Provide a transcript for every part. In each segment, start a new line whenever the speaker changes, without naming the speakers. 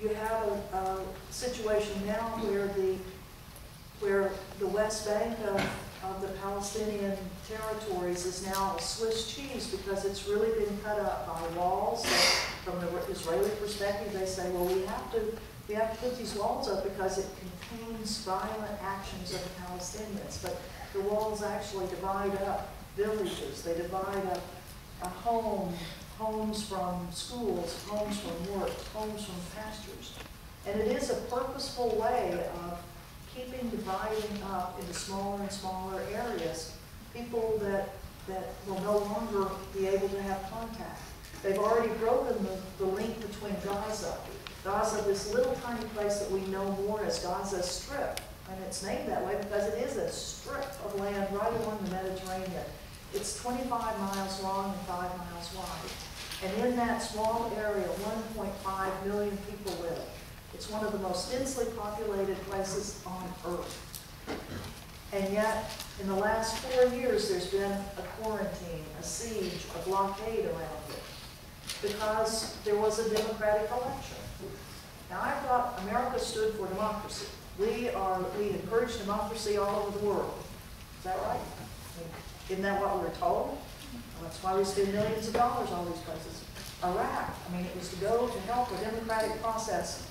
you have a situation now where the West Bank of the Palestinian territories is now a Swiss cheese because it's really been cut up by walls. From the Israeli perspective, they say, well, we have to put these walls up because it contains violent actions of the Palestinians. But the walls actually divide up villages. They divide up homes from schools, homes from work, homes from pastures. And it is a purposeful way of dividing up into smaller and smaller areas, people that will no longer be able to have contact. They've already broken the link between Gaza. Gaza, this little tiny place that we know more as Gaza Strip, and it's named that way because it is a strip of land right along the Mediterranean. It's 25 miles long and 5 miles wide. And in that small area, 1.5 million people live. It's one of the most densely populated places on Earth. And yet, in the last 4 years, there's been a quarantine, a siege, a blockade around it, because there was a democratic election. Now, I thought America stood for democracy. We encourage democracy all over the world. Is that right? Isn't that what we're told? Well, that's why we spend millions of dollars all these places. Iraq, it was to go to help the democratic process.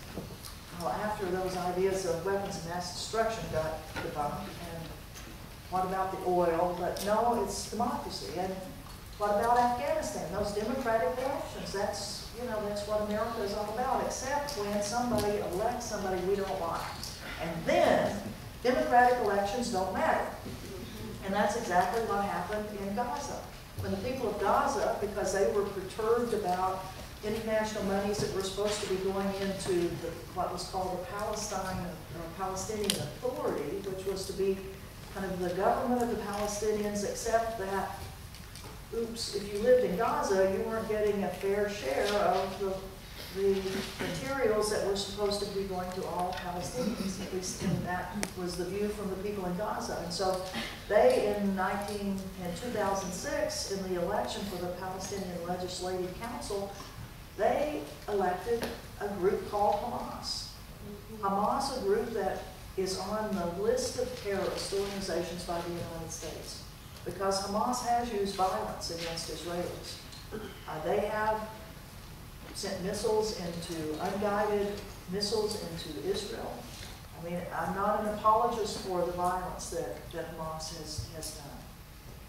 Well, after those ideas of weapons of mass destruction got debunked, and what about the oil? But no, it's democracy. And what about Afghanistan? Those democratic elections, that's what America is all about, except when somebody elects somebody we don't like. And then, democratic elections don't matter. And that's exactly what happened in Gaza. When the people of Gaza, because they were perturbed about international monies that were supposed to be going into what was called the Palestinian Authority, which was to be kind of the government of the Palestinians, except that, oops, if you lived in Gaza, you weren't getting a fair share of the materials that were supposed to be going to all Palestinians. At least that was the view from the people in Gaza. And so they, in 2006, in the election for the Palestinian Legislative Council, they elected a group called Hamas. Hamas, a group that is on the list of terrorist organizations by the United States, because Hamas has used violence against Israelis. They have sent missiles unguided missiles into Israel. I'm not an apologist for the violence that Hamas has done.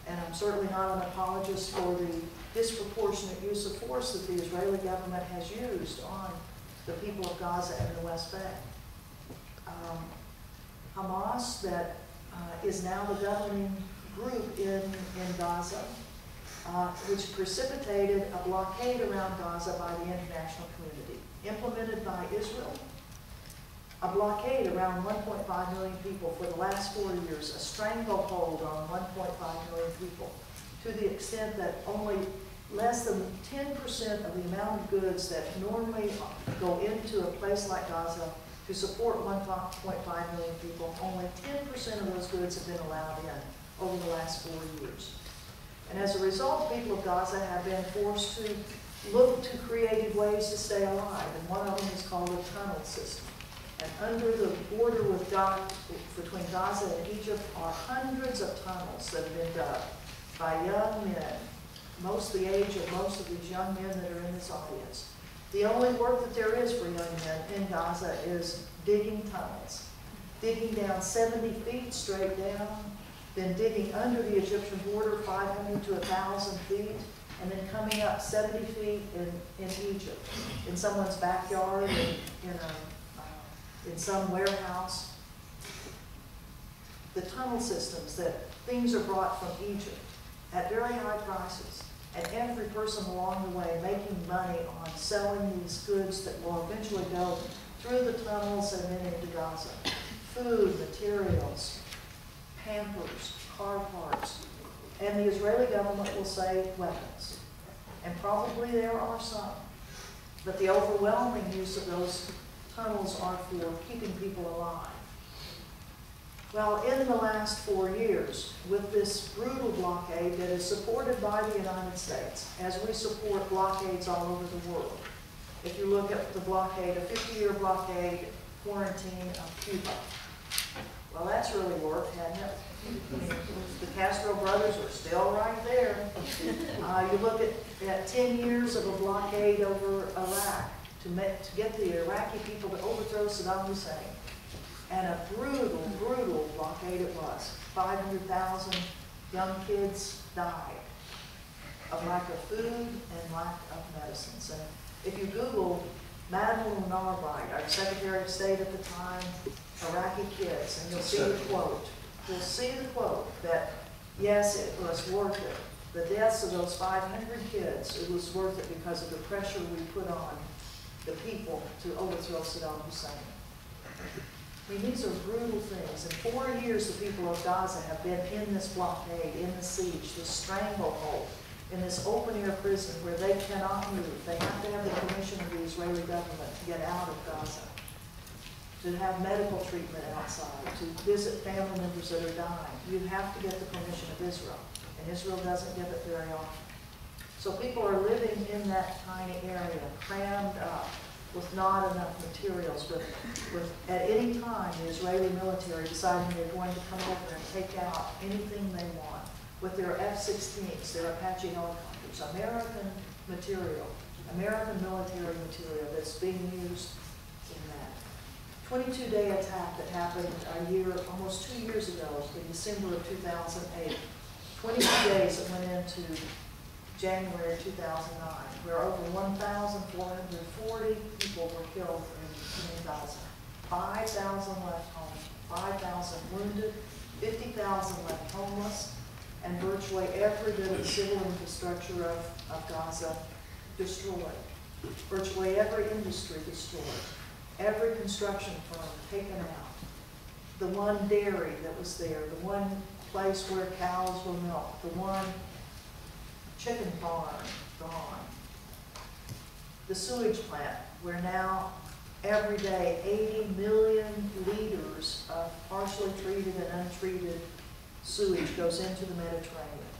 And I'm certainly not an apologist for the disproportionate use of force that the Israeli government has used on the people of Gaza and the West Bank. Hamas, that is now the governing group in Gaza, which precipitated a blockade around Gaza by the international community, implemented by Israel. A blockade around 1.5 million people for the last 4 years, a stranglehold on 1.5 million people, to the extent that only less than 10% of the amount of goods that normally go into a place like Gaza to support 1.5 million people, only 10% of those goods have been allowed in over the last 4 years. And as a result, people of Gaza have been forced to look to creative ways to stay alive, and one of them is called a tunnel system. And under the border between Gaza and Egypt are hundreds of tunnels that have been dug by young men, the age of most of these young men that are in this audience. The only work that there is for young men in Gaza is digging tunnels, digging down 70 feet straight down, then digging under the Egyptian border 500 to 1,000 feet, and then coming up 70 feet in Egypt, in someone's backyard, in some warehouse. The tunnel systems, that things are brought from Egypt at very high prices, and every person along the way making money on selling these goods that will eventually go through the tunnels and then into Gaza. Food, materials, Pampers, car parts, and the Israeli government will say weapons. And probably there are some, but the overwhelming use of those tunnels are for keeping people alive. Well, in the last 4 years, with this brutal blockade that is supported by the United States, as we support blockades all over the world, If you look at the blockade, a 50-year blockade quarantine of Cuba. Well, that's really worked, hasn't it? The Castro brothers are still right there. You look at 10 years of a blockade over Iraq to get the Iraqi people to overthrow Saddam Hussein. And a brutal, brutal blockade it was. 500,000 young kids died of lack of food and lack of medicines. And if you Google Madeleine Albright, our Secretary of State at the time, Iraqi kids, and you'll see the quote. You'll see the quote that, yes, it was worth it. The deaths of those 500 kids, it was worth it because of the pressure we put on the people to overthrow Saddam Hussein. I mean, these are brutal things. In 4 years, the people of Gaza have been in this blockade, in the siege, this stranglehold, in this open-air prison where they cannot move. They have to have the permission of the Israeli government to get out of Gaza, to have medical treatment outside, to visit family members that are dying. You have to get the permission of Israel, and Israel doesn't give it very often. So people are living in that tiny area, crammed up, with not enough materials, with at any time the Israeli military deciding they're going to come over and take out anything they want with their F-16s, their Apache helicopters, American material, American military material that's being used in that 22-day attack that happened almost 2 years ago in December of 2008. 22 days that went into January 2009, where over 1,440 people were killed in Gaza. 5,000 left home, 5,000 wounded, 50,000 left homeless, and virtually every bit of the civil infrastructure of Gaza destroyed. Virtually every industry destroyed. Every construction firm taken out. The one dairy that was there, the one place where cows were milked, the one chicken farm gone. The sewage plant, where now every day 80 million liters of partially treated and untreated sewage goes into the Mediterranean.